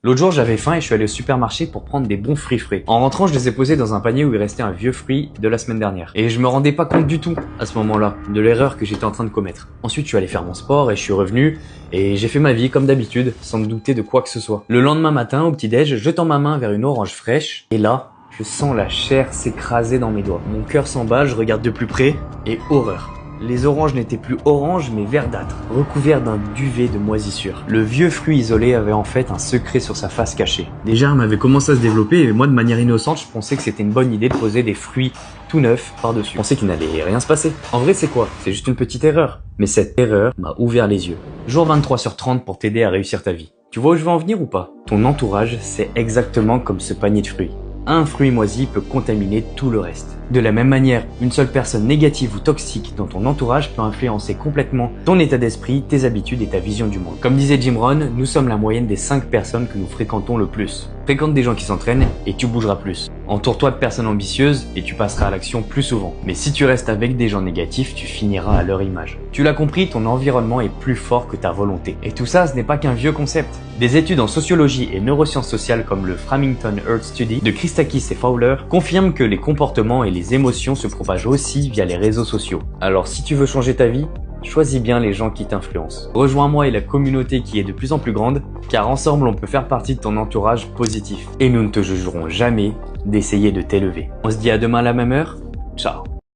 L'autre jour, j'avais faim et je suis allé au supermarché pour prendre des bons fruits frais. En rentrant, je les ai posés dans un panier où il restait un vieux fruit de la semaine dernière. Et je me rendais pas compte du tout, à ce moment-là, de l'erreur que j'étais en train de commettre. Ensuite, je suis allé faire mon sport et je suis revenu et j'ai fait ma vie comme d'habitude, sans me douter de quoi que ce soit. Le lendemain matin, au petit-déj, je tends ma main vers une orange fraîche et là, je sens la chair s'écraser dans mes doigts. Mon cœur s'emballe, je regarde de plus près et horreur. Les oranges n'étaient plus oranges mais verdâtres, recouverts d'un duvet de moisissure. Le vieux fruit isolé avait en fait un secret sur sa face cachée. Des germes avaient commencé à se développer et moi de manière innocente je pensais que c'était une bonne idée de poser des fruits tout neufs par-dessus. Je pensais qu'il n'allait rien se passer. En vrai c'est quoi? C'est juste une petite erreur. Mais cette erreur m'a ouvert les yeux. Jour 23 sur 30 pour t'aider à réussir ta vie. Tu vois où je veux en venir ou pas? Ton entourage c'est exactement comme ce panier de fruits. Un fruit moisi peut contaminer tout le reste. De la même manière, une seule personne négative ou toxique dans ton entourage peut influencer complètement ton état d'esprit, tes habitudes et ta vision du monde. Comme disait Jim Rohn, nous sommes la moyenne des 5 personnes que nous fréquentons le plus. Fréquente des gens qui s'entraînent et tu bougeras plus. Entoure-toi de personnes ambitieuses et tu passeras à l'action plus souvent. Mais si tu restes avec des gens négatifs, tu finiras à leur image. Tu l'as compris, ton environnement est plus fort que ta volonté. Et tout ça, ce n'est pas qu'un vieux concept. Des études en sociologie et neurosciences sociales comme le Framingham Earth Study de Christakis et Fowler confirment que les comportements et les émotions se propagent aussi via les réseaux sociaux. Alors si tu veux changer ta vie, choisis bien les gens qui t'influencent. Rejoins-moi et la communauté qui est de plus en plus grande, car ensemble on peut faire partie de ton entourage positif. Et nous ne te jugerons jamais d'essayer de t'élever. On se dit à demain à la même heure. Ciao.